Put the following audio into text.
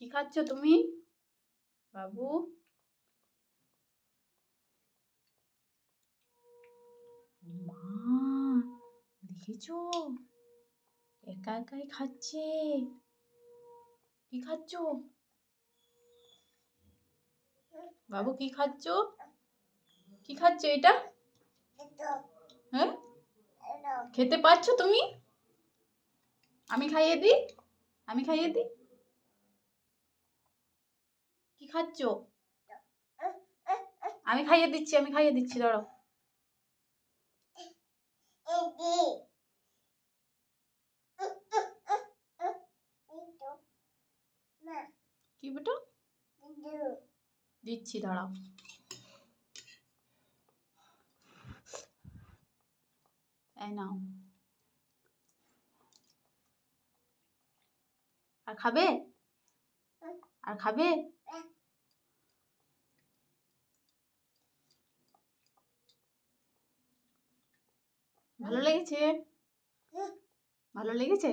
কি খাচ্ছ তুমি বাবু? মা, দেখেছো একা একাই খাচ্ছে। কি খাচ্ছ বাবু? কি খাচ্ছ? কি খাচ্ছ এটা? হ্যাঁ, খেতে পাচ্ছ তুমি? আমি খাইয়ে দিই, আমি খাইয়ে দিই। কি খাচ্ছ? আমি খাইয়ে দিচ্ছি, আমি খাইয়ে দিচ্ছি, দাঁড়াও। কি বেটা? দিচ্ছি, দাঁড়াও। এই নাও। আর খাবে? আর খাবে? ভালো লেগেছে? ভালো লেগেছে?